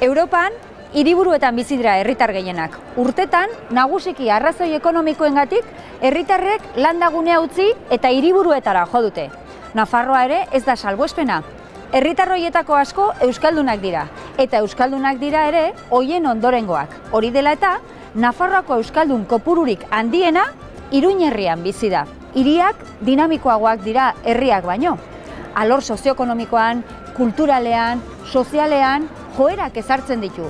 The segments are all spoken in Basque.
Europan, hiriburuetan bizi dira herritar gehienak. Urtetan, nagusiki arrazoi ekonomikoengatik, herritarrek landagunea utzi eta hiriburuetara jo dute. Nafarroa ere ez da salbuespena. Herritar horietako asko euskaldunak dira, eta euskaldunak dira ere hoien ondorengoak. Hori dela eta, Nafarroako euskaldun kopururik handiena Iruin herrian bizi da. Hiriak dinamikoagoak dira herriak baino. Alor sozioekonomikoan, kulturalean, sozialean, joerak ezartzen ditu.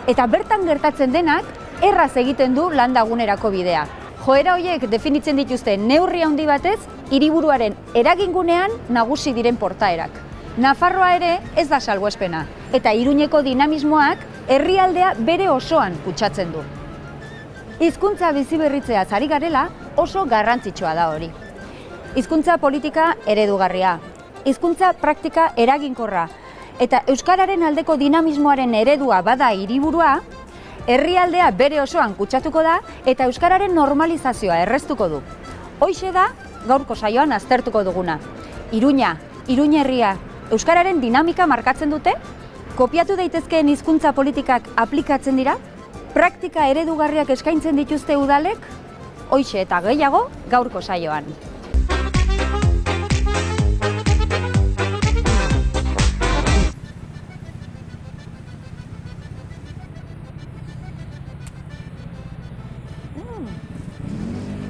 Eta bertan gertatzen denak, erraz egiten du landagunerako bidea. Joera horiek definitzen dituzte neurri handi batez, hiriburuaren eragingunean nagusi diren portaerak. Nafarroa ere ez da salbuespena, eta Iruñeko dinamismoak herrialdea bere osoan kutsatzen du. Hizkuntza biziberritzeaz ari garela oso garrantzitsua da hori. Hizkuntza politika eredugarria, hizkuntza praktika eraginkorra, eta euskararen aldeko dinamismoaren eredua bada hiriburua, herrialdea bere osoan kutsatuko da eta euskararen normalizazioa erraztuko du. Hoixe da gaurko saioan aztertuko duguna. Iruña, Iruin herria, euskararen dinamika markatzen dute? Kopiatu daitezkeen hizkuntza politikak aplikatzen dira? Praktika eredugarriak eskaintzen dituzte udalek? Hoixe eta gehiago gaurko saioan.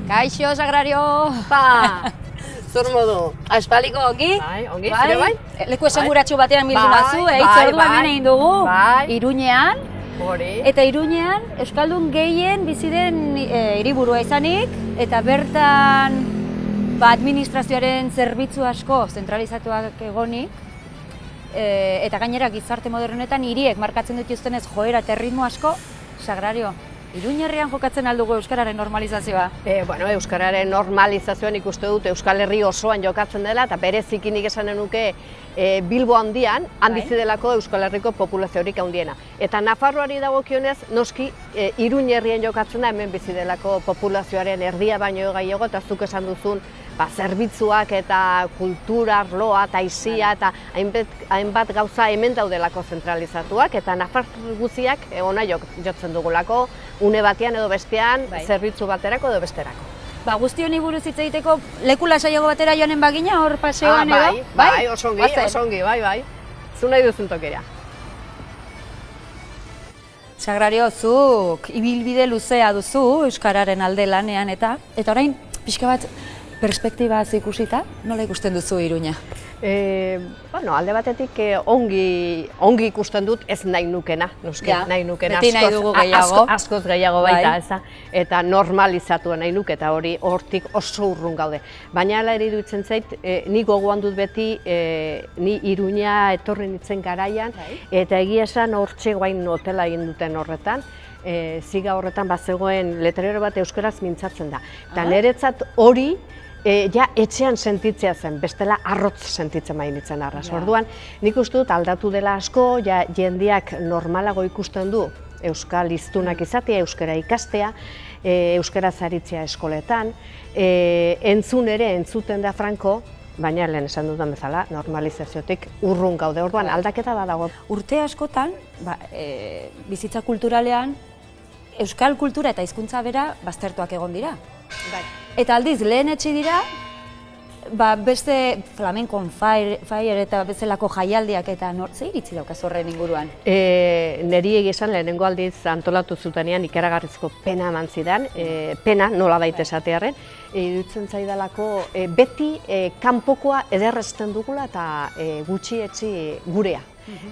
Kaixo, Sagrario! Pa! Zur modu, aspaliko ongi? Bai, ongi, zure bai? Leku esanguratsu batean bildu nazu, hitzordua hemen egin dugu, Iruñean. Hori. Eta Iruñean, euskaldun gehien bizi den hiriburua izanik, eta bertan administrazioaren zerbitzu asko zentralizatuak egonik, eta gainera gizarte modernetan hiriek markatzen dituztenez joera eta erritmo asko, Sagrario, Iruin herrian jokatzen aldugu euskararen normalizazioa? Euskararen normalizazioan ikuste dut Euskal Herri osoan jokatzen dela, eta berezik nik esanen nuke Bilbo handian, bizi delako Euskal Herriko populaziorik handiena. Eta Nafarroari dagokionez, noski Iruin herrian jokatzen da hemen bizi delako populazioaren erdia baino gehiago, eta zuk esan duzun zerbitzuak eta kultura, arloa, eta aisia, eta hainbat gauza hemen daudelako zentralizatuak, eta Nafar guziak ona jotzen dugulako, une batean edo bestean, zerbitzu baterako edo besterako. Guzti honi buruz hitz egiteko leku lasaiago batera joanen bagina, hor paseoan edo? Bai, oso ongi, bai. Zu nahi duzun tokera. Sagrario, zuk ibilbide luzea duzu euskararen alde lanean eta orain pixka bat perspektibaz ikusita, nola ikusten duzu Iruña? Alde batetik ongi ikusten dut ez nahi nukena, nahi nukena askoz gehiago baita, eta normalizatu nahi nuke, eta hortik oso urrun gaude. Baina hala ere iruditzen zait, nik gogoan dut beti, ni Iruña etorri nintzen garaian, eta egia esan hortxe guain hotela egin duten horretan, ziga horretan bazegoen letrero bat euskaraz mintzatzen da. Eta niretzat hori, etxean sentitzea zen, bestela arrotz sentitzen bainitzen arraz. Orduan, nik uste dut aldatu dela asko, jendeak normalago ikusten du euskal hiztunak izatea, euskara ikastea, euskara zaritzea eskoletan, entzuten da franko, baina lehen esan dudan bezala, normalizaziotik urrun gaude. Orduan, aldaketa badago. Urte askotan, bizitza kulturalean, euskal kultura eta hizkuntza bera baztertuak egon dira. Eta aldiz, lehen etxi dira, beste flamenco on fire eta bezalako jaialdiak eta ze iritzi daukaz horren inguruan? Neri egizan lehenengo aldiz antolatu zutenean ikaragarrizko pena eman zidan, pena nola baita esatearen, iruditzen zaidalako beti kanpokoa ederrezten dugula eta gutxietsi gurea.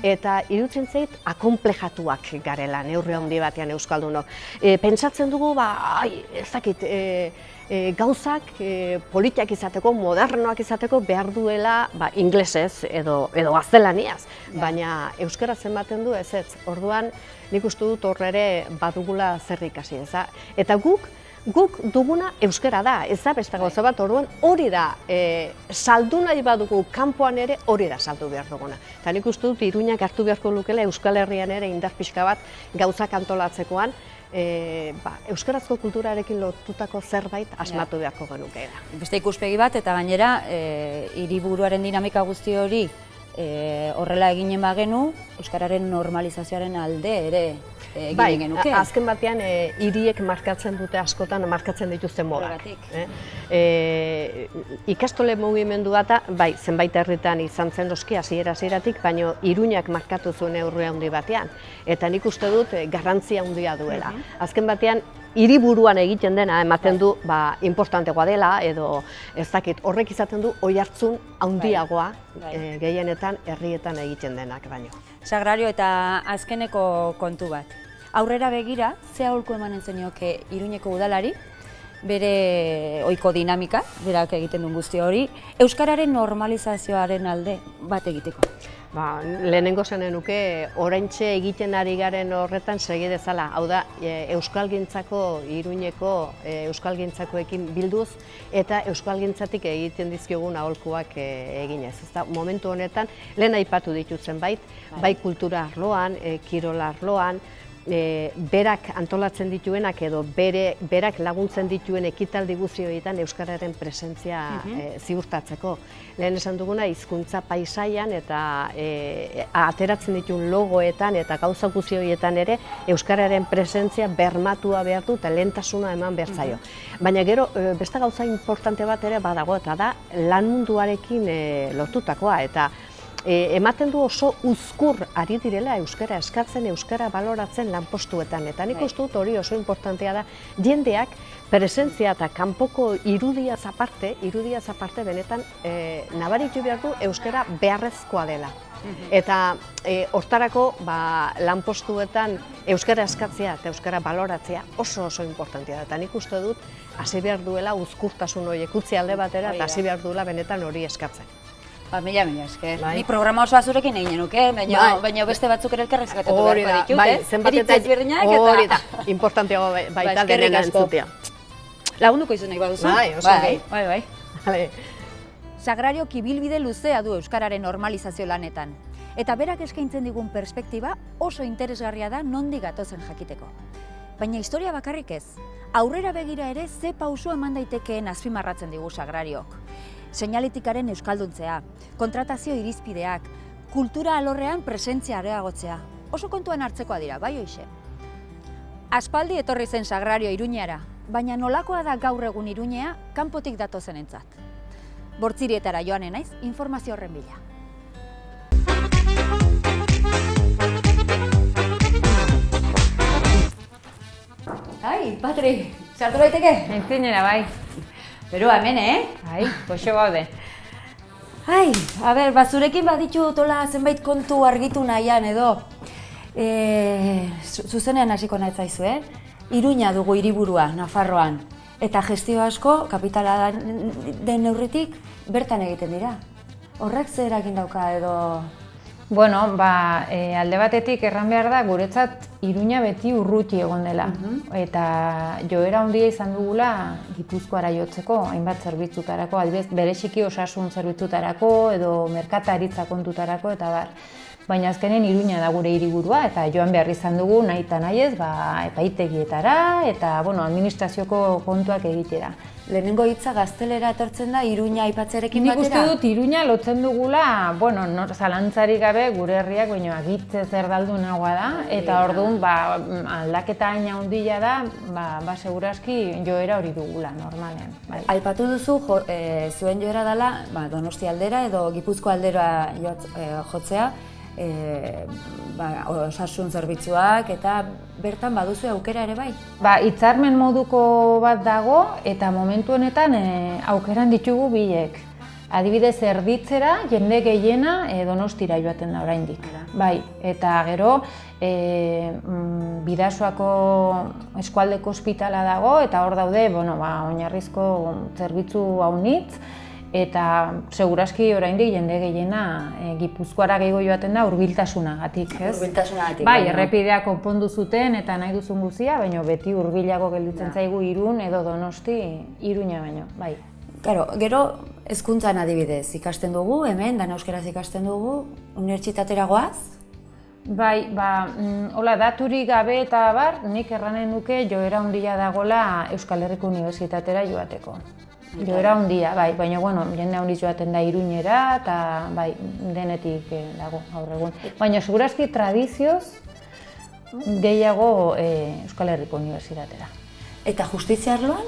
Eta iruditzen zait akonplejatuak garela neurri handi batean euskaldunok. Pentsatzen dugu, ez dakit, gauzak politiak izateko, modernoak izateko behar duela inglesez edo gaztelaniaz, baina euskaraz ematen du ez. Orduan nik uste dut horre ere badugula zer ikasi. Eta guk duguna euskara da, ez da beste gauza bat, orduan hori da, saldu nahi badugu kanpoan ere hori da saldu behar duguna. Eta nik uste dut Iruñak hartu beharko lukela Euskal Herrian ere indar pixka bat gauzak antolatzekoan, euskarazko kulturarekin lotutako zerbait asmatu beharko genukeela. Beste ikuspegi bat eta gainera hiriburuaren dinamika guzti hori horrela eginen bagenu, euskararen normalizazioaren alde ere egin genuke. Azken batean hiriek markatzen dute askotan markatzen dituzten modak. Ikastole mugimendua eta bai, zenbait herritan izan zen noski hasieratik, baina Iruñak markatu zuen neurri handi batean. Eta nik uste dut garrantzia handia duela. Azken batean hiriburuan egiten dena ematen du importantegoa dela edo ez dakit, horrek izaten du oihartzun handiagoa gehienetan herrietan egiten denak baino. Sagrario, eta azkeneko kontu bat. Aurrera begira, ze aholku emanen zenioke Iruñeko udalari, bere ohiko dinamika, berak egiten duen guzti hori, euskararen normalizazioaren alde bat egiteko? Lehenengo zen nuke, oraintxe egiten ari garen horretan segi dezala. Hau da, euskalgintzako, Iruñeko euskalgintzakoekin bilduz eta euskalgintzatik egiten dizkiogun aholkuak eginez. Momentu honetan, lehen aipatu ditut zenbait, bai kultura arloan, kirola arloan, berak antolatzen dituenak edo berak laguntzen dituen ekitaldi guzti horietan euskararen presentzia ziurtatzeko. Lehen esan duguna hizkuntza paisaian eta ateratzen dituen logoetan eta gauza guzti horietan ere euskararen presentzia bermatua behar du eta lehentasuna eman behar zaio. Baina gero beste gauza importante bat ere badago eta da lan munduarekin lotutakoa eta ematen du oso uzkur ari direla euskara eskatzen, euskara baloratzen lanpostuetan. Eta nik uste dut hori oso importantea da, jendeak presentzia eta kanpoko irudiaz aparte benetan nabaritu behar du euskara beharrezkoa dela. Eta hortarako lanpostuetan euskara eskatzea eta euskara baloratzea oso importantea da. Eta nik uste dut hasi behar duela uzkurtasun horiek utzi alde batera eta hasi behar duela benetan hori eskatzen. Mila esker. Ni programa osoa zurekin egin nuke, baina beste batzuk ere elkarrezkatatu beharko ditut, Iritz berdinak eta... Hori da, importanteago baita denena entzutea. Lagunduko izan nahi baduzu? Bai, oso gai. Bai. Sagrariok ibilbide luzea du euskararen normalizazio lanetan. Eta berak eskaintzen digun perspektiba oso interesgarria da nondik gatozen jakiteko. Baina historia bakarrik ez, aurrera begira ere ze pauso eman daitekeen azpimarratzen digu Sagrariok. Seinaletikaren euskalduntzea, kontratazio irizpideak, kultura alorrean presentzia areagotzea. Oso kontuan hartzekoa dira, bai hoixe. Aspaldi etorri zen Sagrario Iruñara, baina nolakoa da gaur egun Iruñea kanpotik datozenentzat. Bortzirietara joanen naiz, informazio horren bila. Ai, Patri, sartu daiteke? Entzinera, bai. Pero hemen, Ai, goxo gaude. Ai, zurekin baditu tola zenbait kontu argitu nahian edo. Zuzenean hasiko nahi zaizu, Iruña dugu hiriburua, Nafarroan. Eta gestio asko, kapitala den neurritik, bertan egiten dira. Horrek zer eragin dauka edo... Bueno, alde batetik erran behar da, guretzat Iruña beti urruti egon dela. Eta joera handia izan dugula Gipuzkoara jotzeko, hainbat zerbitzutarako, adibidez bereziki osasun zerbitzutarako edo merkataritza kontutarako eta bar. Baina azkenen Iruña da gure hiriburua eta joan behar izan dugu nahi eta nahi ez epaitegietara eta administrazioko kontuak egitera. Lehenengo hitza gaztelera etortzen da Iruña aipatzearekin batera? Nik uste dut Iruña lotzen dugula, zalantzarik gabe gure herriak agitze zerdaldunagoa da eta orduan aldaketa haina handia da, seguraski joera hori dugula normalean. Aipatu duzu zuen joera dela Donostia aldera edo Gipuzko aldera jotzea, osasun zerbitzuak eta bertan baduzu aukera ere bai? Hitzarmen moduko bat dago eta momentu honetan aukeran ditugu biek. Adibidez erditzera jende gehiena Donostira joaten da oraindik. Bai, eta gero Bidasoako eskualdeko ospitala dago eta hor daude oinarrizko zerbitzu haunitz. Eta segurazki oraindik jende gehiena Gipuzkoara gehiago joaten da hurbiltasunagatik, ez? Hurbiltasunagatik. Bai, errepidea konpondu zuten eta nahi duzun guztia, baina beti hurbilago gelditzen zaigu Irun edo Donosti Iruña baino, bai. Claro, gero hezkuntzan adibidez ikasten dugu, hemen dan euskaraz ikasten dugu, unibertsitatera goaz? Bai, hola daturik gabe eta nik erranen nuke joera handia dagola Euskal Herriko Unibertsitatera joateko. Joera handia, bai, baina bueno, jende handi joaten da Iruñera eta bai, denetik dago gaur egun. Baina segurazki tradizioz gehiago Euskal Herriko Unibertsitatera. Eta justizia arloan?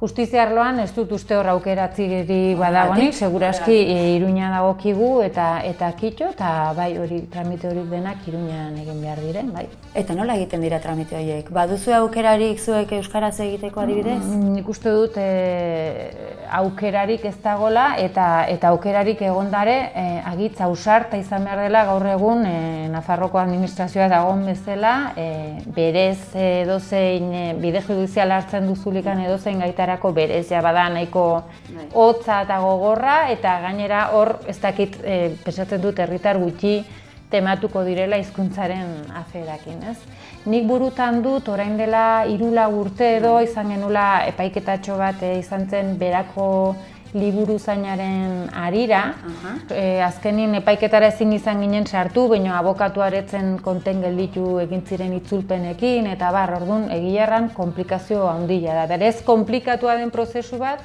Justizia arloan ez dut uste hor aukeratziri badagonik, segurazki Iruña dagokigu eta kitxo, eta bai hori tramite horik denak Iruñan egin behar diren, bai. Eta nola egiten dira tramite horiek? Baduzu aukerarik zuek euskaraz egiteko adibidez? Nik uste dut aukerarik ez dagola eta aukerarik egondare agitz ausarta izan behar dela gaur egun Nafarroko administrazioa dagoen bezala berez edozein bide judiziala hartzen duzulikan edozein gaitarako berez ja bada nahiko hotza eta gogorra eta gainera hor ez dakit pensatzen dut herritar gutxi tematuko direla hizkuntzaren aferakin, ez? Nik burutan dut orain dela 3-4 urte edo izan genula epaiketatxo bat izan zen berako liburuzainaren harira. Azkenin epaiketara ezin izan ginen sartu, baina abokatuaretzen konten gelditu egin ziren itzulpenekin eta orduan egilarran komplikazio handia da. Berez komplikatua den prozesu bat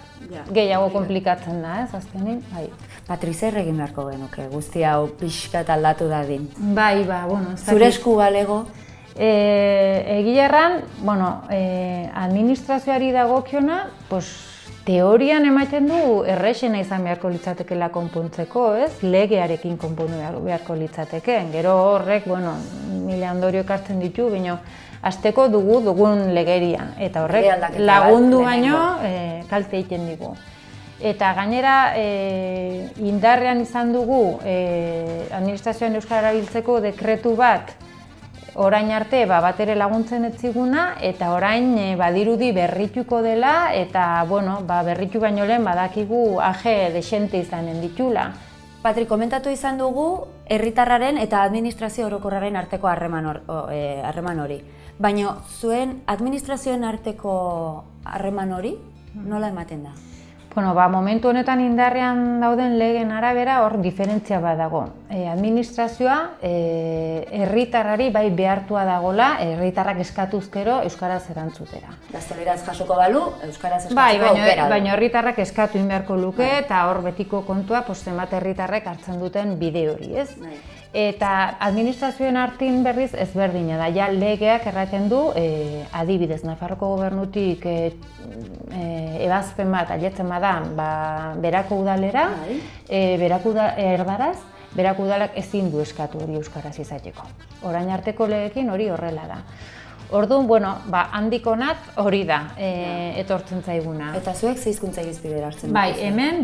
gehiago komplikatzen da, ez azkenin? Bai. Patri, zer egin beharko genuke guzti hau pixkat aldatu dadin? Bai, bueno, ez dakit. Zure esku balego? Egilarran, administrazioari dagokiona, teorian ematen du errexena izan beharko litzatekeela konpontzeko, ez? Legearekin konpondu beharko litzateke. Gero horrek, mila ondorio ekartzen ditu, baina hasteko dugun legeria. Eta horrek lagundu baino kalte egiten digu. Eta gainera indarrean izan dugu administrazioan euskara erabiltzeko dekretu bat orain arte bat ere laguntzen ez ziguna eta orain badirudi berrituko dela eta berritu baino lehen badakigu age desente izanen ditula. Patri, komentatu izan dugu herritarraren eta administrazio orokorraren arteko harreman hori. Baina zuen administrazioen arteko harreman hori nola ematen da? Momentu honetan indarrean dauden legeen arabera hor diferentzia bat dago. Administrazioa herritarrari bai behartua dagola, herritarrak eskatuzkero euskaraz erantzutera. Gazteleraz jasoko balu, euskaraz eskatzeko aukera du. Baina herritarrak eskatu inbeharko luke eta hor betiko kontua zenbat herritarrek hartzen duten bide hori, ez? Eta administrazioen artin berriz ezberdina da, ja legeak erraten du, adibidez, Nafarroko gobernutik ebazpen bat ailetzen bada berako udalera, erdaraz, berako udalak ezin du eskatu hori euskaraz izateko. Orain arteko legeekin hori horrela da. Orduan, handik honat hori da etortzen zaiguna. Eta zuek ze hizkuntza irizpidera hartzen dut? Bai, hemen,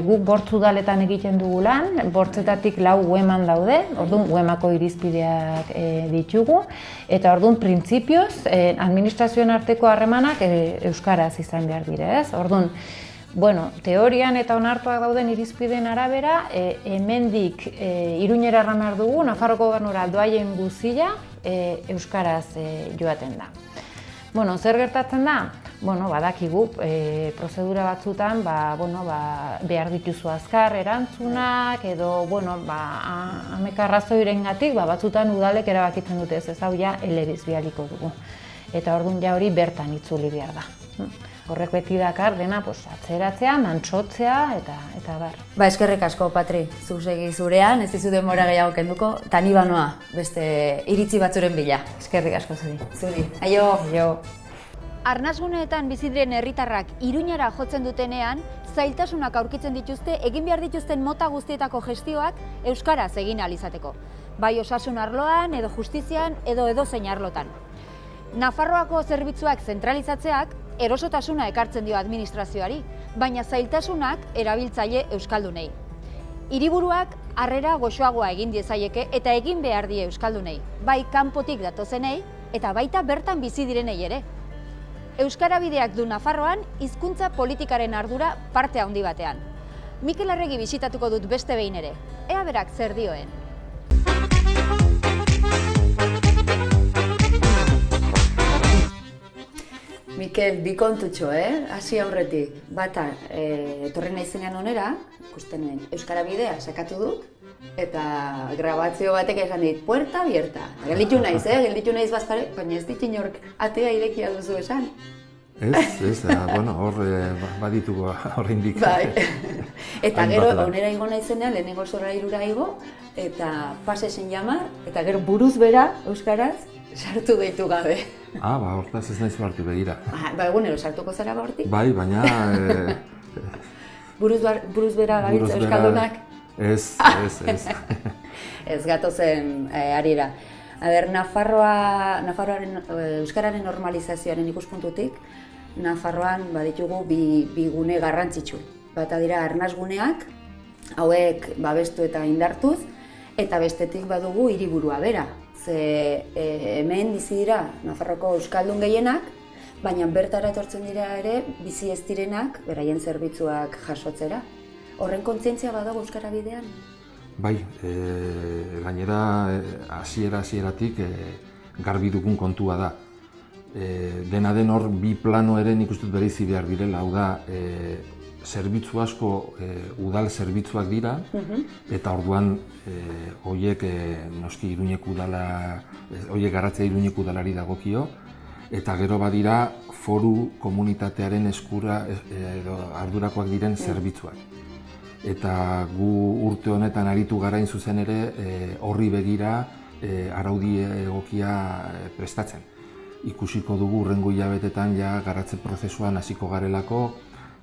guk bortz udaletan egiten dugu lan, bortzetatik 4 ueman daude, orduan uemako irizpideak ditugu, eta orduan printzipioz, administrazioen arteko harremanak euskaraz izan behar dire, ez? Orduan, teorian eta onartuak dauden irizpideen arabera, hemendik Iruñera erran behar dugu, Nafarroko gobernura doaien guzia, euskaraz joaten da. Zer gertatzen da? Badakigu, prozedura batzutan behar dituzu azkar erantzunak edo hameka arrazoirengatik batzutan udalek erabakitzen dute ez hau ja elebiz bialiko dugu. Eta orduan ja hori bertan itzuli behar da. Horrek beti dakar dena atzeratzea, mantsotzea eta bar. Eskerrik asko, Patri, zu segi zurean, ez dizu denbora gehiago kenduko, eta ni banoa beste iritzi batzuren bila. Eskerrik asko zuri. Zuri. Aio! Aio! Arnasguneetan bizi diren herritarrak Iruñara jotzen dutenean, zailtasunak aurkitzen dituzte egin behar dituzten mota guztietako gestioak euskaraz egin ahal izateko. Bai osasun arloan, edo justizian, edo edozein arlotan. Nafarroako zerbitzuak zentralizatzeak erosotasuna ekartzen dio administrazioari, baina zailtasunak erabiltzaile euskaldunei. Hiriburuak harrera goxoagoa egin diezaieke eta egin behar die euskaldunei, bai kanpotik datozenei eta baita bertan bizi direnei ere. Euskara bideak du Nafarroan hizkuntza politikaren ardura parte handi batean. Mikel Arregi bisitatuko dut beste behin ere. Ea berak zer dioen. Mikel, bi kontutxo, hasi aurretik. Bata, etorri naizenean onera, ikusten nuen Euskara bidea sakatu dut, eta grabazio batek esan dit, puerta abierta. Gelditu naiz, gelditu naiz bazkare, baina ez dit inork atea irekia duzu esan. Ez, bueno, hor baditugu oraindik. Bai. Eta Hainbat gero, lan. onera igo naizenean, lehenengo Solairura igo, eta pase zen jamar, eta gero buruz bera, euskaraz, sartu deitu gabe. Hortaz ez naiz hartu begira. Egunero sartuko zara ba hortik? Bai, baina Buruz bera buruz gabiltza bera- euskaldunak? Ez. Ez gatozen arira. Nafarroaren euskararen normalizazioaren ikuspuntutik, Nafarroan baditugu bi gune garrantzitsu. Bata dira arnasguneak, hauek babestu eta indartuz, eta bestetik badugu hiriburua bera. Ze hemen bizi dira Nafarroko euskaldun gehienak, baina bertara etortzen dira ere bizi ez direnak beraien zerbitzuak jasotzera. Horren kontzientzia badago euskara bidean? Bai, gainera hasieratik garbi dugun kontua da. Dena den hor bi plano ere nik uste dut bereizi behar direla, hau da, zerbitzu asko udal zerbitzuak dira, eta orduan horiek noski Iruñeko udala, horiek garatzea Iruñeko udalari dagokio, eta gero badira foru komunitatearen eskura edo ardurakoak diren zerbitzuak. Eta gu urte honetan aritu gara hain zuzen ere horri begira araudi egokia prestatzen. Ikusiko dugu hurrengo hilabetetan ja garatze prozesuan hasiko garelako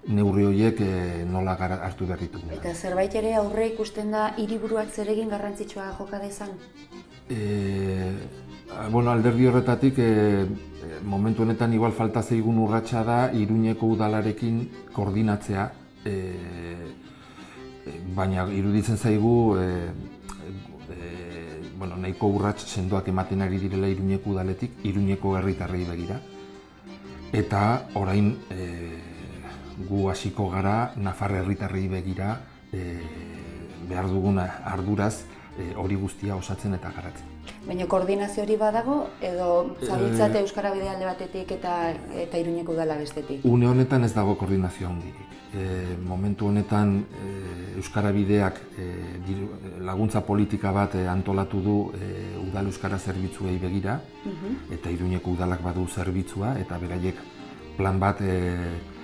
neurri horiek nola hartu behar ditugu. Eta zerbait ere aurre ikusten da hiriburuak zeregin garrantzitsua joka dezan? Alderdi horretatik momentu honetan igual falta zaigun urratsa da Iruñeko udalarekin koordinatzea, baina iruditzen zaigu nahiko urrats sendoak ematen ari direla Iruñeko udaletik, Iruñeko herritarrei begira. Eta orain gu hasiko gara Nafar herritarrei begira behar dugun arduraz hori guztia osatzen eta garatzen. Baina koordinazio hori badago edo zabiltzate euskara bide alde batetik eta Iruñeko udala bestetik? Une honetan ez dago koordinazio handirik. Momentu honetan euskara bideak laguntza politika bat antolatu du udal euskara zerbitzuei begira, eta Iruñeko udalak badu zerbitzua eta beraiek plan bat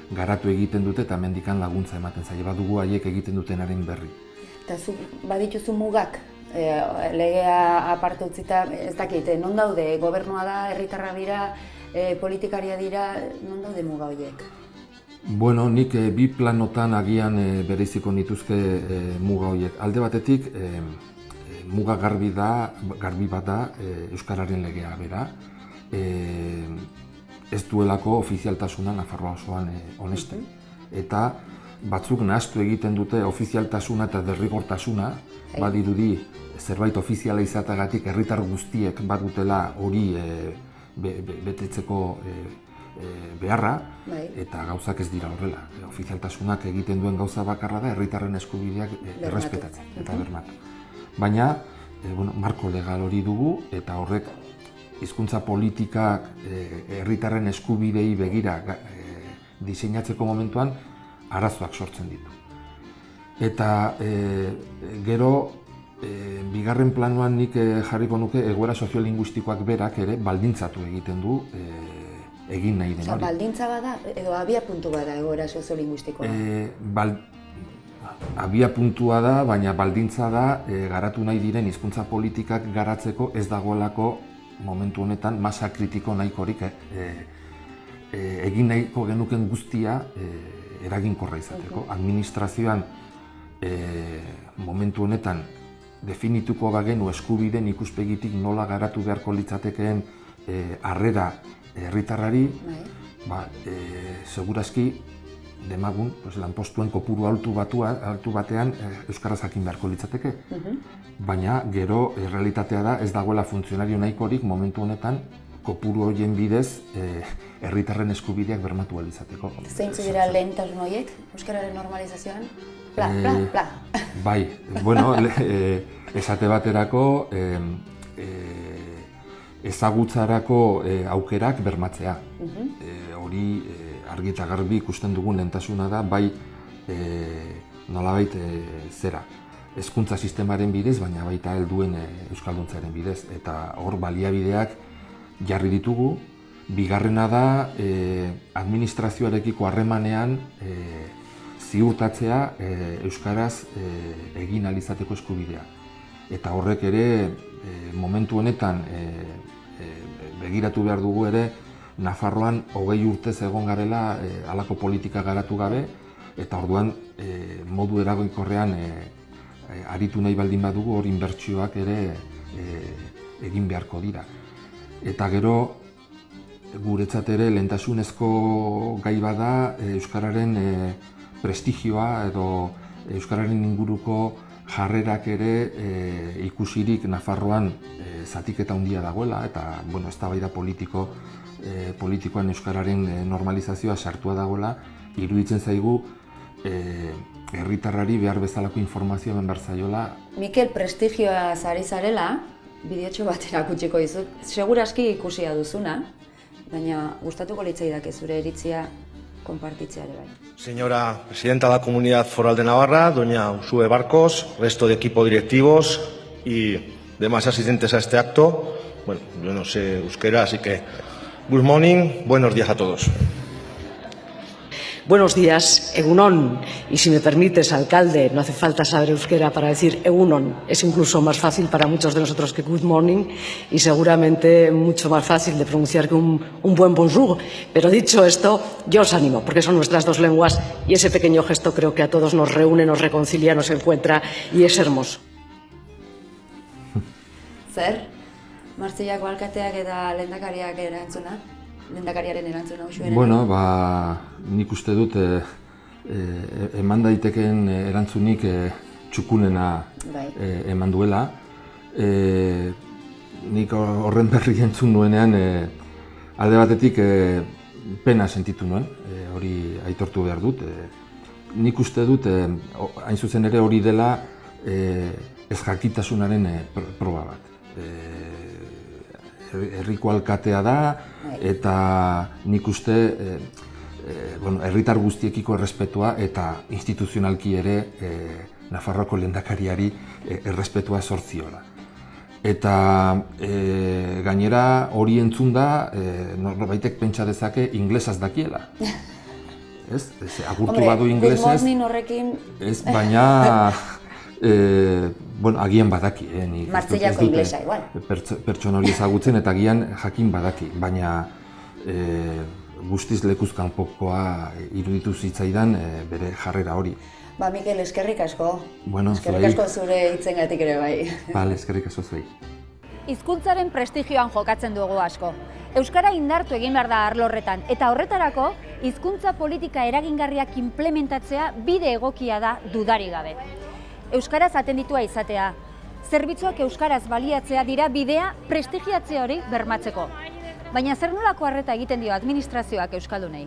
garatu egiten dute eta hemendikan laguntza ematen zaie, badugu haiek egiten dutenaren berri. Eta zu badituzu mugak? Legea aparte utzita, ez dakit, non daude, gobernua da, herritarra dira, politikaria dira, non daude muga horiek? Nik bi planotan agian bereiziko nituzke muga horiek. Alde batetik, muga garbi bat da euskararen legea bera. Ez duelako ofizialtasuna Nafarroa osoan onesten. Eta batzuk nahastu egiten dute ofizialtasuna eta derrigortasuna, badirudi zerbait ofiziala izateagatik herritar guztiek badutela hori betetzeko beharra, eta gauzak ez dira horrela. Ofizialtasunak egiten duen gauza bakarra da herritarren eskubideak errespetatzen eta bermatu. Baina, marko legal hori dugu eta horrek hizkuntza politikak herritarren eskubidei begira diseinatzeko momentuan arazoak sortzen ditu. Eta gero, bigarren planoan nik jarriko nuke egoera soziolinguistikoak berak ere baldintzatu egiten du egin nahi den hori. Baldintza bada edo abia puntu bada egoera soziolinguistikoa? Abia puntua da, baina baldintza da garatu nahi diren hizkuntza politikak garatzeko ez dagoelako momentu honetan masa kritiko nahikorik egin nahiko genuken guztia eraginkorra izateko. Administrazioan momentu honetan definituko bagenu eskubideen ikuspegitik nola garatu beharko litzatekeen harrera herritarrari, segurazki demagun lanpostuen kopuru altu batean euskaraz jakin beharko litzateke. Baina gero realitatea da ez dagoela funtzionario nahikorik momentu honetan kopuru horien bidez herritarren eskubideak bermatu ahal izateko. Zeintzu dira lehentasun horiek euskararen normalizazioan? Pla. Bai, esate baterako ezagutzarako aukerak bermatzea. Hori argi eta garbi ikusten dugun lehentasuna da, bai nolabait hezkuntza sistemaren bidez, baina baita helduen euskalduntzaren bidez. Eta hor baliabideak jarri ditugu, Bigarrena da, administrazioarekiko harremanean ziurtatzea euskaraz egin ahal izateko eskubidea. Eta horrek ere, momentu honetan begiratu behar dugu ere, Nafarroan 20 urtez egon garela halako politika garatu gabe, eta orduan modu eraginkorrean aritu nahi baldin badugu hor inbertsioak ere egin beharko dira. Eta gero, guretzat ere lehentasunezko gai bada euskararen prestigioa edo euskararen inguruko jarrerak ere ikusirik Nafarroan zatiketa handia dagoela, eta eztabaida politikoan euskararen normalizazioa sartua dagoela, iruditzen zaigu herritarrari behar bezalako informazioa eman behar zaiola. Mikel, prestigioa zari zarela, bideotxo bat erakutsiko dizut. Seguraski ikusia duzuna, baina gustatuko litzaidake zure iritzia konpartitzea ere bai. Señora Presidenta de la Comunidad Foral de Navarra, doña Uxue Barcos, resto de equipo directivos y demás asistentes a este acto. Bueno, yo no sé euskera, así que good morning, buenos días a todos. Buenos días, Egunon. Y si me permites, alcalde, no hace falta saber euskera para decir Egunon. Es incluso más fácil para muchos de nosotros que good morning y seguramente mucho más fácil de pronunciar que un buen bonjour. Pero dicho esto, yo os animo, porque son nuestras dos lenguas y ese pequeño gesto creo que a todos nos reúne, nos reconcilia, nos encuentra y es hermoso. Zer? Martziako alkateak eta lehendakariaren erantzuna Uxueren? Bueno, nik uste dut eman daitekeen erantzunik txukunena eman duela. Nik horren berri entzun nuenean alde batetik pena sentitu nuen, hori aitortu behar dut. Nik uste dut, hain zuzen ere hori dela ezjakitasunaren proba bat. Herriko alkatea da, eta nik uste herritar guztiekiko errespetua eta instituzionalki ere Nafarroako lehendakariari errespetua sortziola. Eta gainera hori entzunda, norbaitek pentsa dezake inglesaz dakiela. Ez? Agurtu badu inglesez. Good morning horrekin. Ez, baina agian badaki, Martzillako inglesa, igual. Pertsona hori ezagutzen eta agian jakin badaki, baina guztiz lekuz kanpokoa iruditu zitzaidan bere jarrera hori. Mikel, eskerrik asko. Eskerrik asko zure hitzengatik ere bai. Eskerrik asko zuei. Hizkuntzaren prestigioan jokatzen dugu asko. Euskara indartu egin behar da arlo horretan, eta horretarako hizkuntza politika eragingarriak implementatzea bide egokia da dudarik gabe. Euskaraz atenditua izatea, zerbitzuak euskaraz baliatzea dira bidea prestigiatzea hori bermatzeko. Baina zer nolako arreta egiten dio administrazioak euskaldunei?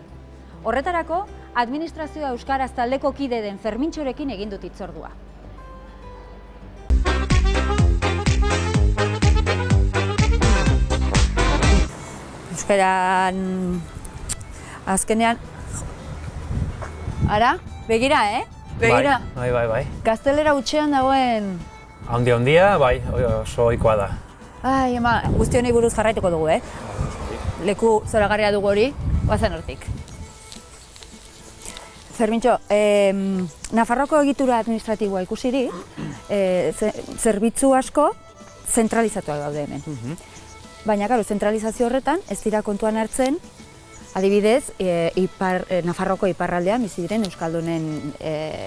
Horretarako, administrazioa euskaraz taldeko kide den Fermintxorekin egin dut hitzordua. Euskaran azkenean ara, begira, Begira. Bai. Gaztelera hutsean dagoen... Handia, bai, oso ohikoa da. Guzti honi buruz jarraituko dugu, Leku zoragarria dugu hori, goazen hortik. Fermintxo, Nafarroako egitura administratiboa ikusirik, zerbitzu asko zentralizatuak daude hemen. Baina, zentralizazio horretan ez dira kontuan hartzen, adibidez, Nafarroko iparraldean bizi diren euskaldunen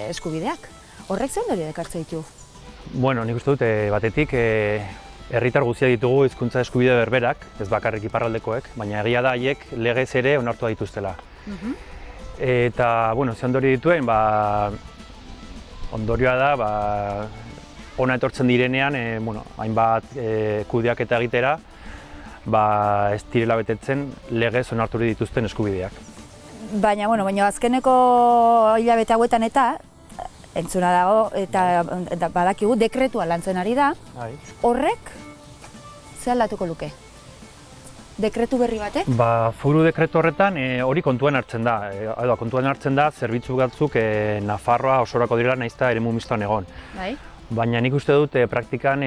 eskubideak. Horrek ze ondorio ekartzen ditu? Nik uste dut batetik herritar guztiak ditugu hizkuntza eskubide berberak, ez bakarrik iparraldekoek, baina egia da haiek legez ere onartua dituztela. Eta, ze ondorio dituen, ondorioa da, ona etortzen direnean, hainbat kudeaketa egitera, ez direla betetzen legez onartu dituzten eskubideak. Baina azkeneko hilabete hauetan eta entzuna dago eta badakigu dekretua lantzen ari da. Horrek ze aldatuko luke? Dekretu berri batek? Foru dekretu horretan hori kontuan hartzen da. Kontuan hartzen da zerbitzu batzuk Nafarroa osorako direla nahiz eta eremu mistoan egon. Baina nik uste dut praktikan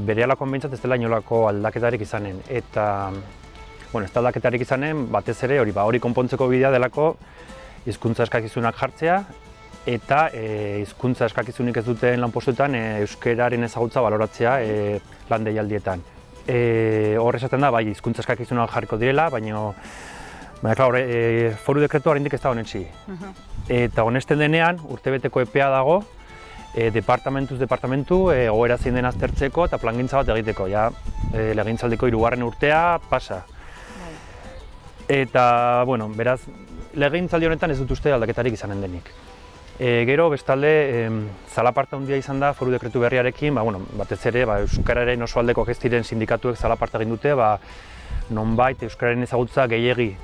berehala konbentzat ez dela inolako aldaketarik izanen. Eta ez da aldaketarik izanen, batez ere hori konpontzeko bidea delako hizkuntza eskakizunak jartzea, eta hizkuntza eskakizunik ez duten lanpostuetan euskararen ezagutza baloratzea lan deialdietan. Hor esaten da, bai, hizkuntza eskakizunak jarriko direla, baina foru dekretua oraindik ez da honetsi. Eta honesten denean, urtebeteko epea dago, departamentuz departamentu, egoera zein den aztertzeko eta plangintza bat egiteko. Legegintzaldiko 3. urtea pasa. Eta, beraz, legegintzaldi honetan ez dut uste aldaketarik izanen denik. Gero, bestalde, zalaparta handia izan da foru dekretu berriarekin, batez ere, euskararen oso aldekoak ez diren sindikatuek zalaparta egin dute, nonbait euskararen ezagutza gehiegi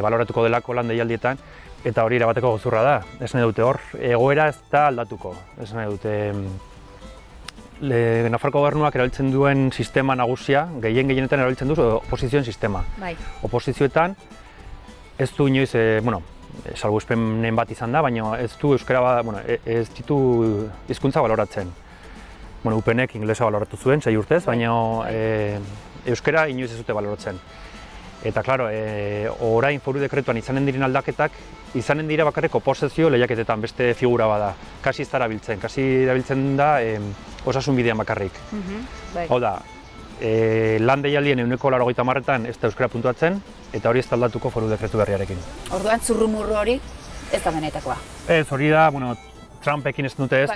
baloratuko delako lan deialdietan, eta hori erabateko gozurra da. Ez nahi dute hor, egoera ez da aldatuko. Ez nahi dute, Nafarroko gobernuak erabiltzen duen sistema nagusia, gehienetan erabiltzen du oposizioen sistema. Oposizioetan ez du inoiz, salbuespenen bat izan da, baina ez du euskara, ez ditu hizkuntza baloratzen. UPNek ingelesa baloratu zuen, 6 urtez, baina euskara inoiz ez dute baloratzen. Eta, klaro, orain foru dekretuan izanen diren aldaketak, izanen dira bakarrik oposizio lehiaketetan beste figura bada. Kasi ez da erabiltzen, da osasun bidean bakarrik. Hau da, lan deialdien 80%etan ez da euskara puntuatzen, eta hori ez da aldatuko foru dekretu berriarekin. Orduan zurrumurru hori ez da benetakoa. Ez, hori da, Trumpekin ez dute ez,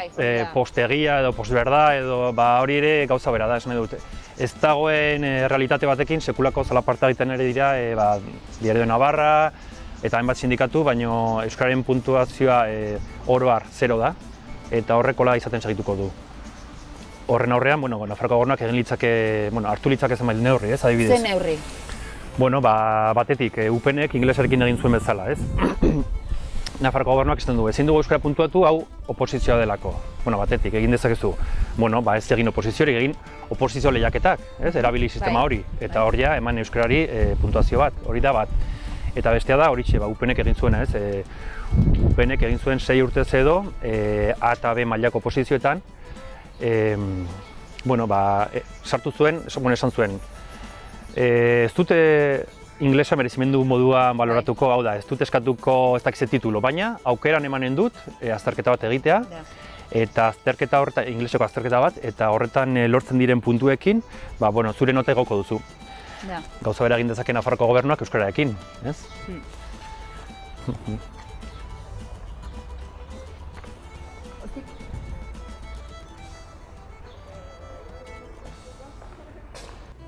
postegia edo postberda edo hori ere gauza bera da, ez nahi dute. Ez dagoen realitate batekin sekulako zalaparta egiten ere dira Diario de Navarra eta hainbat sindikatu, baina euskararen puntuazioa oro har 0 da, eta horrekola izaten segituko du. Horren aurrean, Nafarroko gobernuak egin litzake, hartu litzake zenbait neurri, ez, adibidez. Ze neurri? Batetik, UPNek ingelesarekin egin zuen bezala, ez? Nafarroko gobernuak esaten du, ezin dugu euskara puntuatu, hau oposizioa delako. Batetik, egin dezakezu. Ez egin oposiziorik, egin oposizio lehiaketak, erabili sistema hori. Eta hor ja, eman euskarari puntuazio bat, hori da bat. Eta bestea da, hori UPNek egin zuena, ez? UPNek egin zuen 6 urtez edo, A eta B mailako oposizioetan, sartu zuen, esan zuen, ez dute inglesa merezimendu moduan baloratuko, hau da, ez dut eskatuko ez dakize titulu, baina aukeran emanen dut azterketa bat egitea, eta azterketa horretan, ingleseko azterketa bat, eta horretan lortzen diren puntuekin, zure nota igoko duzu. Gauza bera egin dezake Nafarroko gobernuak euskararekin, ez?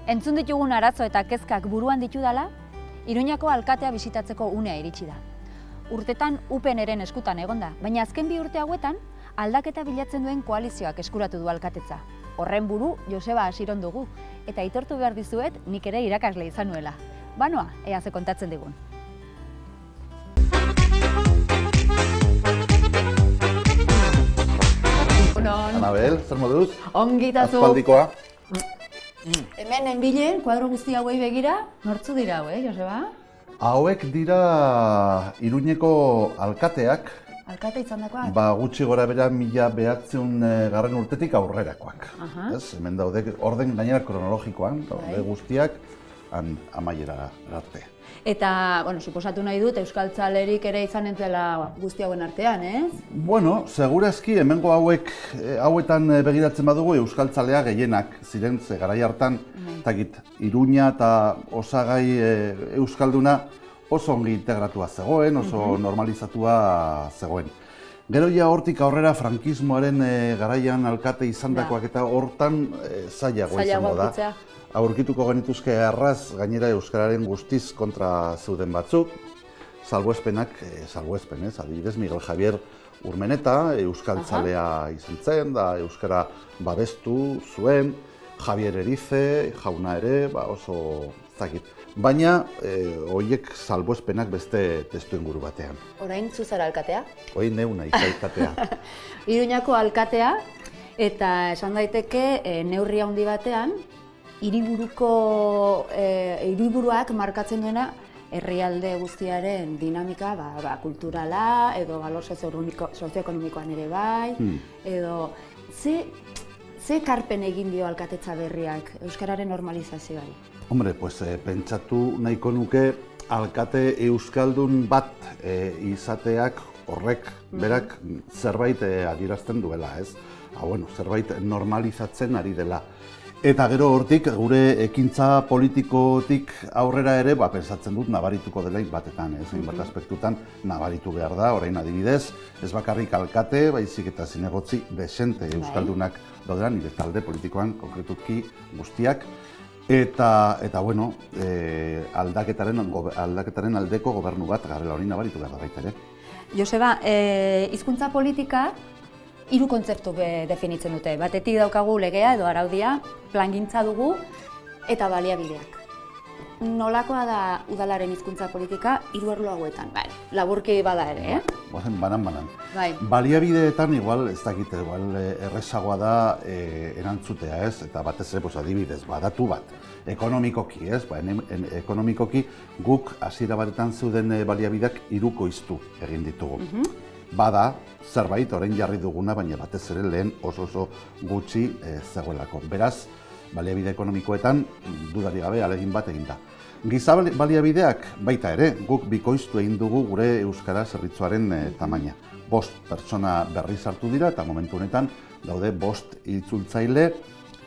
Entzun ditugun arazo eta kezkak buruan ditudala, Iruñako alkatea bisitatzeko unea iritsi da. Urtetan UPNren eskutan egonda, baina azken 2 urte hauetan aldaketa bilatzen duen koalizioak eskuratu du alkatetza. Horren buru Joseba Asiron dugu, eta aitortu behar dizuet nik ere irakasle izan nuela. Banoa, ea ze kontatzen digun. Anabel, zer moduz? Ongitazu. Aspaldikoa. Hemen enbilen, kuadro guzti hauei begira, nortzu dira hau, Joseba? Hauek dira Iruñeko alkateak. Alkate izan dakoak? Gutxi gora bera 1900 urtetik aurrerakoak. Hemen daude orden gainera kronologikoan, daude guztiak amaiera arte. Eta, suposatu nahi dut, euskaltzalerik ere izan entzela guzti hauen artean, ez? Segurazki hemengo hauetan begiratzen badugu euskaltzalea gehienak ziren, ze garai hartan, Iruña eta osagai euskalduna oso ongi integratua zegoen, oso normalizatua zegoen. Gero ja hortik aurrera frankismoaren garaian alkate izandakoak eta hortan zailagoa izango da. Aurkituko genituzke arraz, gainera euskararen guztiz kontra zeuden batzuk, salbuespenak, adibidez Miguel Javier Urmeneta, euskaltzalea izan zen, da euskara babestu zuen, Javier Erize, jauna ere, oso zakit. Baina, horiek salbuespenak beste testuinguru batean. Orain zuzara alkatea? Orain neu naiz alkatea. Iruñako alkatea, eta esan daiteke neurri handi batean, hiriburuak markatzen duena herrialde guztiaren dinamika kulturala edo balor sozioekonomikoan ere bai, edo ze ekarpen egin dio alkatetza berriak euskararen normalizazioari? Hombre, pentsatu nahiko nuke alkate euskaldun bat izateak horrek berak zerbait adierazten duela, ez? Zerbait normalizatzen ari dela. Eta gero hortik, gure ekintza politikotik aurrera ere, pentsatzen dut nabarituko dela batetan, ez? Hainbat aspektutan nabaritu behar da, orain adibidez, ez bakarrik alkate, baizik eta zinegotzi dezente euskaldunak daudela, nire talde politikoan konkretuki guztiak. Eta aldaketaren aldeko gobernu bat garela hori nabaritu behar da baita ere. Joseba, hizkuntza politika 3 kontzeptu definitzen dute. Batetik daukagu legea edo araudia, plangintza dugu eta baliabideak. Nolakoa da udalaren hizkuntza politika 3 arlo hauetan? Laburki bada ere, Banan. Bai. Baliabideetan igual, ez dakit, errezagoa da erantzutea, ez? Eta batez ere, adibidez, datu bat, ekonomikoki, ez? Ekonomikoki guk hasiera batetan zeuden baliabideak 3 koiztu egin ditugu. Bada, zerbait, orain jarri duguna, baina batez ere lehen oso gutxi zegoelako. Beraz, baliabide ekonomikoetan dudari gabe ahalegin bat egin da. Giza baliabideak baita ere, guk bikoiztu egin dugu gure euskara zerbitzuaren tamaina. 5 pertsona berri sartu dira eta momentu honetan daude 5 itzultzaile,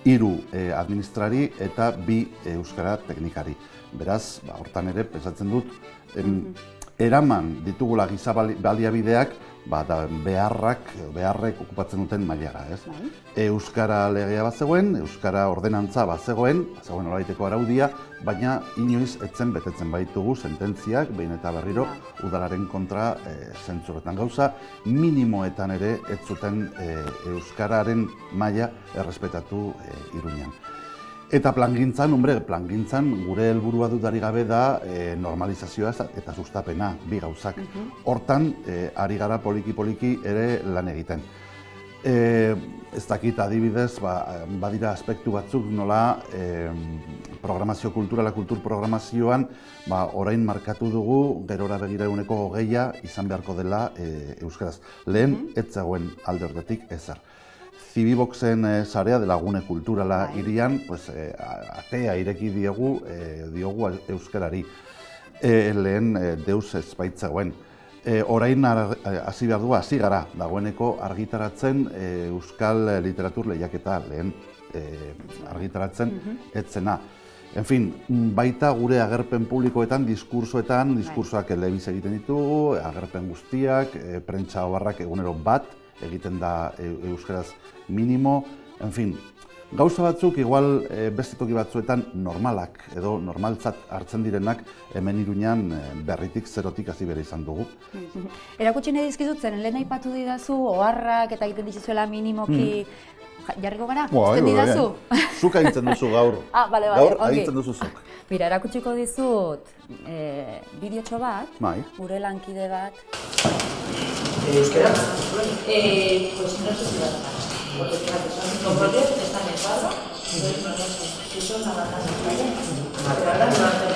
3 administrari eta 2 euskara teknikari. Beraz, hortan ere, pensatzen dut, eraman ditugula giza baliabideak beharrek okupatzen duten mailara, ez? Euskara legea bat zegoen, euskara ordenantza bat zegoen nolabaiteko araudia, baina inoiz etzen betetzen baitugu sententziak, behin eta berriro udalaren kontra zentzuretan gauza, minimoetan ere ez zuten euskararen maila errespetatu Iruñan. Eta plangintzan gure helburua dudari gabe da normalizazioa eta sustapena, 2 gauzak. Hortan, ari gara poliki ere lan egiten. Ez dakit adibidez, badira aspektu batzuk nola programazio kulturala, kultur programazioan, orain markatu dugu, gerora begira 20% izan beharko dela euskaraz. Lehen, ez zegoen alde horretik ezer. Zibiboxen sarea dela gune kulturala hirian, atea ireki diogu euskarari. Lehen deus ez baitzegoen. Orain hasi behar du, hasi gara, dagoeneko argitaratzen euskal literatur lehiaketa lehen argitaratzen etzena. En fin, baita gure agerpen publikoetan, diskursoak elebiz egiten ditugu, agerpen guztiak, prentsa obarrak egunero bat, egiten da euskaraz minimo, en fin, gauza batzuk igual beste toki batzuetan normalak edo normaltzat hartzen direnak hemen Iruñan berritik zerotik hasi bere izan dugu. Erakutsi nahi dizkizut zen, lehen aipatu didazu, oharrak eta egiten dizuzuela minimoki, jarriko gara? Uzten didazu? Zuk agintzen duzu gaur. Bale, gaur agintzen duzu zuk. Mira, erakutsiko dizut bideotxo bat, gure lankide bat. ¿Euskera? Pues no sé si va a tocar. Porque fíjate, son propios, están en cuadro, entonces no sé si son la banda de playa. Vale, ahora no va a hacer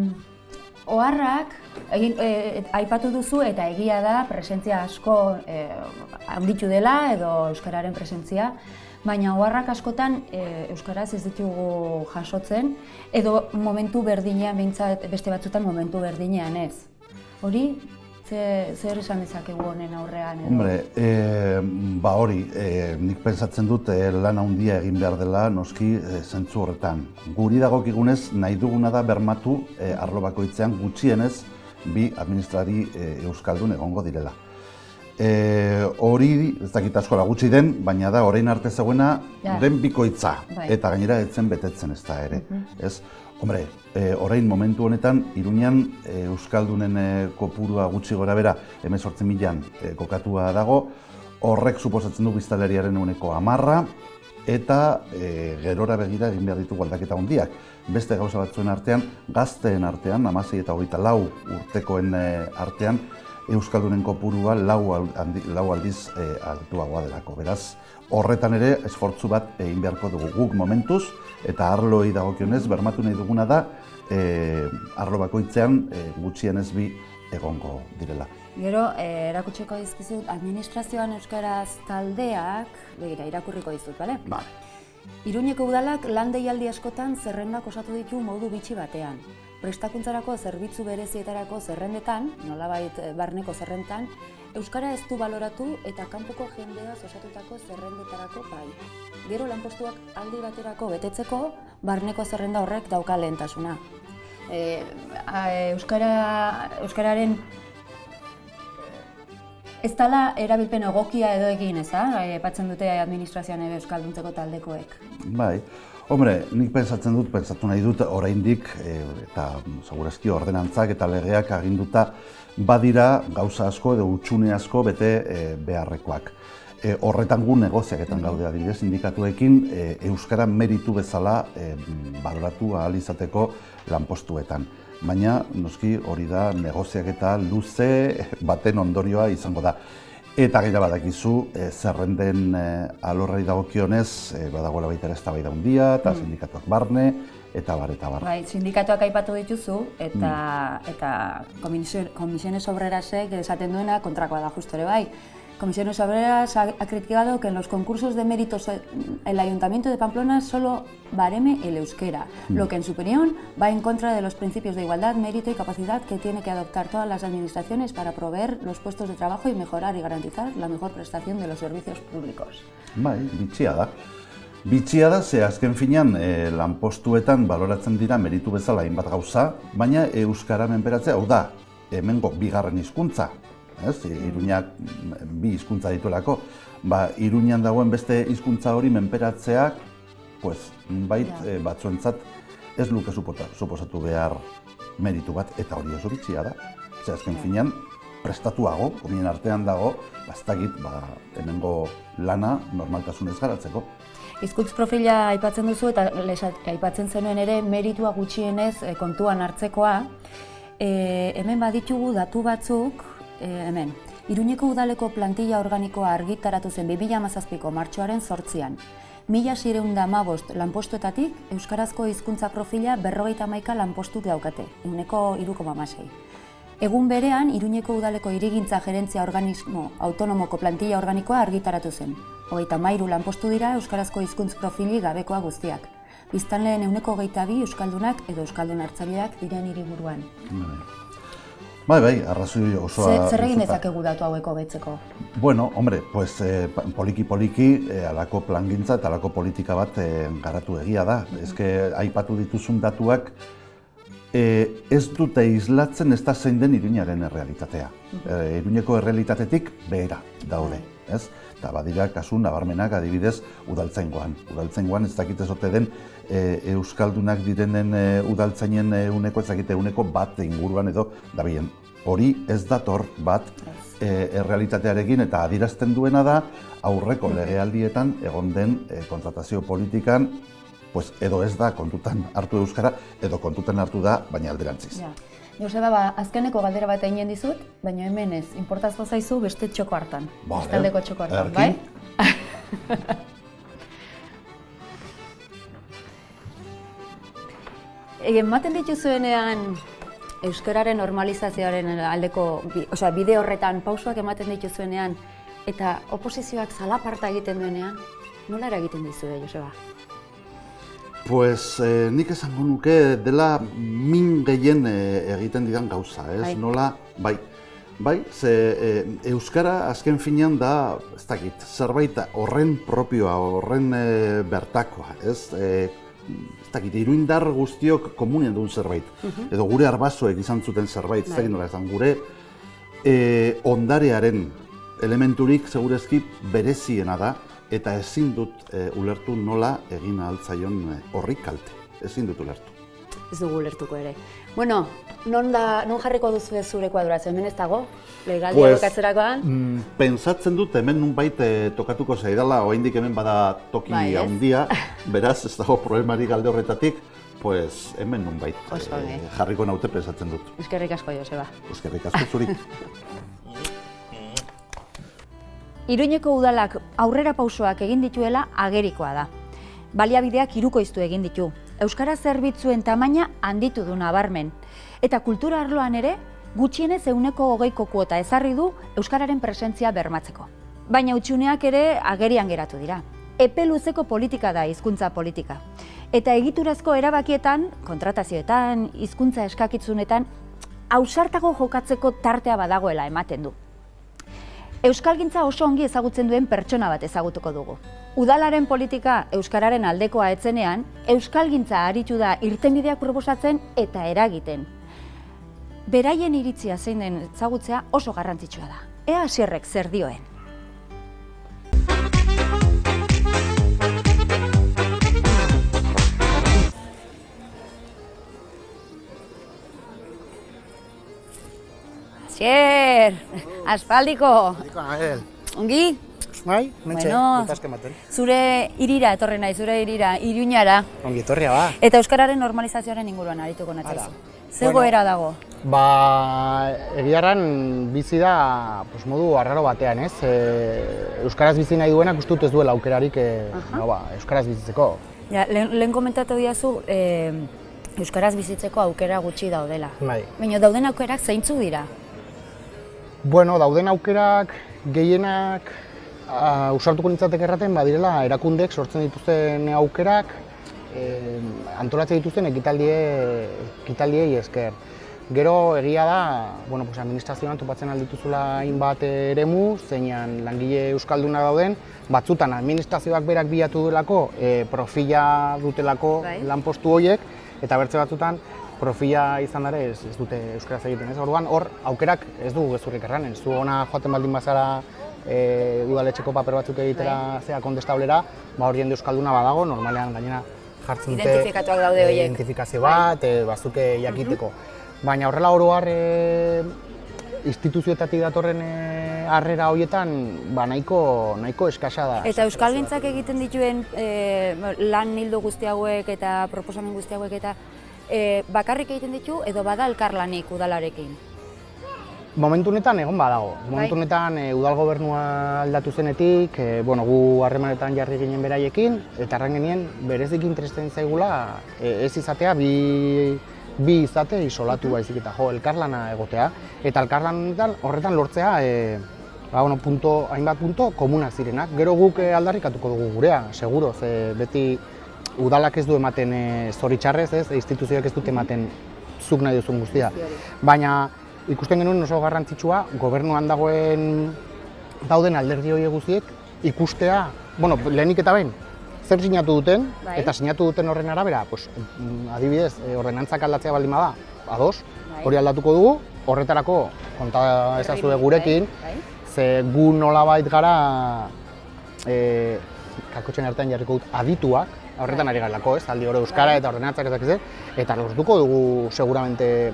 mal. Oharrak, aipatu duzu eta egia da presentzia asko handitu dela edo euskararen presentzia, baina oharrak askotan euskaraz ez ditugu jasotzen edo momentu berdinean, behintzat beste batzutan momentu berdinean ez. Hori, zer esan dezakegu honen aurrean? Hombre, hori, nik pentsatzen dut lan handia egin behar dela noski zentzu horretan. Guri dagokigunez nahi duguna da bermatu arlo bakoitzean gutxienez 2 administrari euskaldun egongo direla. Hori, ez dakit askola gutxi den, baina da orain arte zegoena den bikoitza eta gainera etzen betetzen ez da ere. Hombre, orain momentu honetan Iruñan euskaldunen kopurua gutxi gora bera 18.000 kokatua dago, horrek suposatzen du biztanleriaren 10% eta gerora begira egin behar ditugu aldaketa handiak. Beste gauza batzuen artean, gazteen artean, 16 eta 24 urtekoen artean, euskaldunen kopurua 4 aldiz altuagoa delako. Beraz, horretan ere esfortzu bat egin beharko dugu guk momentuz, eta arloi dagokionez bermatu nahi duguna da arlo bakoitzean gutxienez 2 egongo direla. Gero, erakutsiko dizkizut, administrazioan euskaraz taldeak, begira, irakurriko dizut, bale? Iruñeko udalak lan deialdi askotan zerrendak osatu ditu modu bitxi batean. Prestakuntzarako zerbitzu berezietarako zerrendetan, nolabait barneko zerrendetan, euskara ez du baloratu eta kanpoko jendeaz osatutako zerrendetarako bai. Gero lanpostuak aldi baterako betetzeko, barneko zerrenda horrek dauka lehentasuna. Euskararen ez dela erabilpen egokia edo egin, aipatzen dute administrazioan ere euskalduntzeko taldekoek. Bai, hombre, nik pentsatu nahi dut oraindik, eta segurazki ordenantzak eta legeak aginduta badira gauza asko edo hutsune asko bete beharrekoak. Horretan gu negoziaketan gaude adibidez sindikatuekin euskara meritu bezala baloratu ahal izateko lanpostuetan. Baina, noski, hori da negoziaketa luze baten ondorioa izango da. Eta gaira badakizu, zerrenden alorrari dagokionez, badagoela baita ere eztabaida handia eta sindikatuak barne, eta bar. Bai, sindikatuak aipatu dituzu, eta Comisiones Obrerasek esaten duena kontrakoa da justo ere bai. Comisiones Obreras ha criticado que en los concursos de méritos el Ayuntamiento de Pamplona solo bareme el euskera, lo que en su opinión va en contra de los principios de igualdad, mérito y capacidad que tiene que adoptar todas las administraciones para proveer los puestos de trabajo y mejorar y garantizar la mejor prestación de los servicios públicos. Bai, bitxia da. Bitxia da, ze azken finean lanpostuetan baloratzen dira meritu bezala hainbat gauza, baina euskara menperatzea, hau da, hemengo bigarren hizkuntza. Iruñak bi hizkuntza dituelako, Iruñan dagoen beste hizkuntza hori menperatzeak, batzuentzat ez luke suposatu behar meritu bat, eta hori oso bitxia da. Ze azken finean, prestatuago, komien artean dago, bastakit, hemengo lana normaltasunez garatzeko. Hizkuntz profila aipatzen duzu eta aipatzen zenuen ere meritua gutxienez kontuan hartzekoa. Hemen baditugu datu batzuk, hemen, Iruñeko udaleko plantilla organikoa argitaratu zen 2017ko martxoaren 8an. 1615 lanpostuetatik euskarazko hizkuntza profila 51 lanpostu daukate, 3,6. Egun berean, Iruñeko udaleko hirigintza gerentzia organismo autonomoko plantilla organikoa argitaratu zen. 33 lanpostu dira euskarazko hizkuntz profili gabekoa guztiak. Biztanleen 22 euskaldunak edo euskaldun hartzaileak diren hiriburuan. Bai, arrazoi osoa... Zer egin dezakegu datu haueko betzeko? Bueno, hombre, poliki-poliki alako plangintza eta alako politika bat garatu egia da. Ezke, aipatu dituzun datuak ez dute islatzen ez da zein den Iruñaren errealitatea. Iruñeko errealitatetik behera daude, ez? Eta badira kasu nabarmenak adibidez udaltzaingoan. Udaltzaingoan ez dakit ezote den euskaldunak direnen udaltzainen uneko, ez dakite uneko bat inguruan edo dabien. Hori ez dator bat errealitatearekin eta adirazten duena da aurreko legealdietan egon den kontratazio politikan edo ez da kontutan hartu euskara edo kontutan hartu da baina alderantziz. Joseba, azkeneko galdera bat egin dizut, baina hemen ez, inportazko zaizu beste txoko hartan. Bestaldeko txoko hartan, bai? Ematen dituzuenean euskararen normalizazioaren aldeko, bide horretan pausoak ematen dituzuenean eta oposizioak zalaparta egiten duenean, nola eragiten dizue, Joseba? Nik esango nuke dela min gehien egiten didan gauza, ez? Nola, bai, ze euskara azken finean da, ez dakit, zerbait horren propioa, horren bertakoa, ez? Ez dakit, iruindar guztiok komunean duen zerbait, edo gure arbasoek izan zuten zerbait, ez dakit nola esan, gure ondarearen elementurik segurezki bereziena da, eta ezin dut ulertu nola egin ahaltzaion horri kalte. Ezin dut ulertu. Ez dugu ulertuko ere. Bueno, non jarriko duzu zure kuadurazio? Hemen ez dago? Legaldia bukatzerakoan? Pentsatzen dut hemen nunbait tokatuko zaidala, oraindik hemen bada toki handia, beraz ez dago problemarik alde horretatik, hemen nunbait jarriko naute pentsatzen dut. Eskerrik asko, Joseba. Eskerrik asko zuri. Iruñeko udalak aurrera pausoak egin dituela agerikoa da. Baliabideak hirukoiztu egin ditu. Euskara zerbitzuen tamaina handitu du nabarmen. Eta kultura arloan ere, gutxienez 20% kuota ezarri du euskararen presentzia bermatzeko. Baina hutsuneak ere agerian geratu dira. epe luzeko politika da hizkuntza politika. Eta egiturazko erabakietan, kontratazioetan, hizkuntza eskakitzunetan, ausartago jokatzeko tartea badagoela ematen du. Euskalgintza oso ongi ezagutzen duen pertsona bat ezagutuko dugu. Udalaren politika euskararen aldekoa etzenean, euskalgintza aritu da irtenbideak proposatzen eta eragiten. Beraien iritzia zein den ezagutzea oso garrantzitsua da. Ea Asierrek zer dioen. Asier, aspaldiko. Ongi? Bai, mentxe, dutazke maten. Zure irira etorri nahi, zure irira, Iruñara. Ongi etorria, ba. Eta euskararen normalizazioaren inguruan arituko natzaizu. Zegoera dago? Ba, egiarran bizi da modu arraro batean, ez? Euskaraz bizi nahi duenak uste dut ez duela aukerarik euskaraz bizitzeko. Lehen komentatu diazu, euskaraz bizitzeko aukera gutxi daudela. Bai. Baina dauden aukerak zeintzu dira? Bueno, dauden aukerak gehienak ausartuko nintzateke erraten badirela erakundek sortzen dituzten aukerak antolatzen dituzten ekitaldiei esker. Gero egia da, administrazioan topatzen aldituzula hainbat eremu, zeinan langile euskalduna dauden, batzutan administrazioak berak bilatu duelako, profila dutelako lanpostu horiek, eta bertze batzutan profila izan dare ez dute euskaraz egiten. Orduan hor aukerak ez dugu gezurrik erranen. Zu hona joaten baldin bazara udaletxeko paper batzuk egitera kontestablera, hori jende euskalduna badago, normalean gainera jartzen dute identifikatuak daude horiek. Identifikazio bat, bazuke jakiteko. Baina horrela oro har instituzioetatik datorren harrera horietan nahiko eskasa da. Eta euskalgintzak egiten dituen lan ildo guzti hauek eta proposamen guzti hauek eta bakarrik egiten ditu edo bada elkarlanik udalarekin? Momentu honetan egon badago. Momentu honetan udal gobernua aldatu zenetik, gu harremanetan jarri ginen beraiekin, eta arren genien berezik interesatzen zaigula ez izatea bi izate isolatu baizik eta elkarlana egotea. Eta elkarlan horretan lortzea hainbat punto komunak zirenak. Gero guk aldarrikatuko dugu gurea, seguro, beti udalak ez du ematen zoritxarrez, instituzioak ez dute ematen zuk nahi duzun guztia. Baina ikusten genuen oso garrantzitsua, gobernuan dauden alderdi horiek guztiek ikustea, lehenik eta behin, zer sinatu duten, eta sinatu duten horren arabera, adibidez, ordenantzak aldatzea baldin bada, ados, hori aldatuko dugu, horretarako konta ezazue gurekin, ze gu nolabait gara, kakotxen artean jarriko dut, adituak, horretan ari garelako, aldi hori euskara eta ordenantzak eta lortuko dugu seguramente,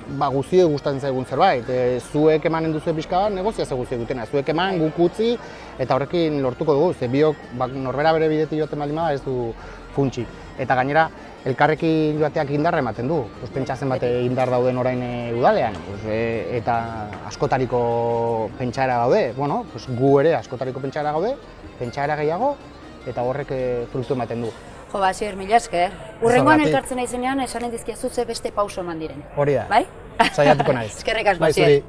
guztioi gustatzen zaigun zerbait. Zuek emanen duzu pixka bat, negoziazio guztiak dutena. Zuek eman, guk utzi, eta horrekin lortuko dugu. Ze biok norbera bere bidetik joaten baldin bada ez du funtsi. Eta gainera, elkarrekin joateak indarra ematen du. Pentsatzen bat indar dauden orain udalean. Eta askotariko pentsaera gaude. Gu ere askotariko pentsaera gaude, pentsaera gehiago, eta horrek fruktu ematen du. Jo, Asier, mila esker. Urrengoan elkartzen naizenean, esanen dizkiazu ze beste pauso eman diren. Hori da. Bai? Saiatuko naiz. Eskerrik asko, Asier.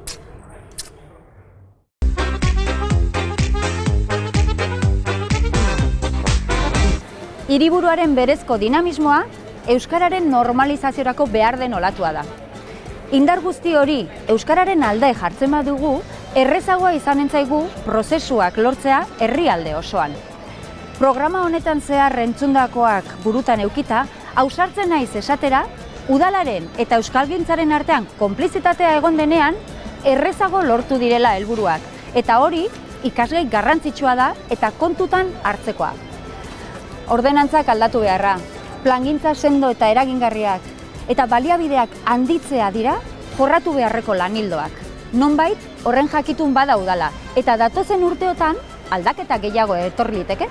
Hiriburuaren berezko dinamismoa, euskararen normalizaziorako behar den olatua da. Indar guzti hori euskararen alde jartzen badugu, errezagoa izanen zaigu prozesuak lortzea herrialde osoan. Programa honetan zehar entzundakoak burutan eukita, ausartzen naiz esatera, udalaren eta euskalgintzaren artean konplizitatea egon denean, errezago lortu direla helburuak. Eta hori, ikasgai garrantzitsua da eta kontutan hartzekoa. Ordenantzak aldatu beharra, plangintza sendo eta eragingarriak, eta baliabideak handitzea dira jorratu beharreko lanildoak. Nonbait, horren jakitun bada udala, eta datozen urteotan aldaketa gehiago etorri liteke.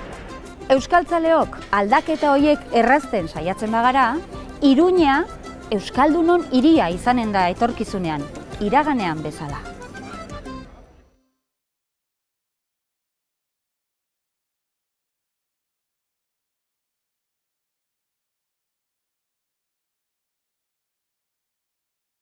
Euskaltzaleok aldaketa horiek errazten saiatzen bagara, Iruña euskaldunon hiria izanen da etorkizunean, iraganean bezala.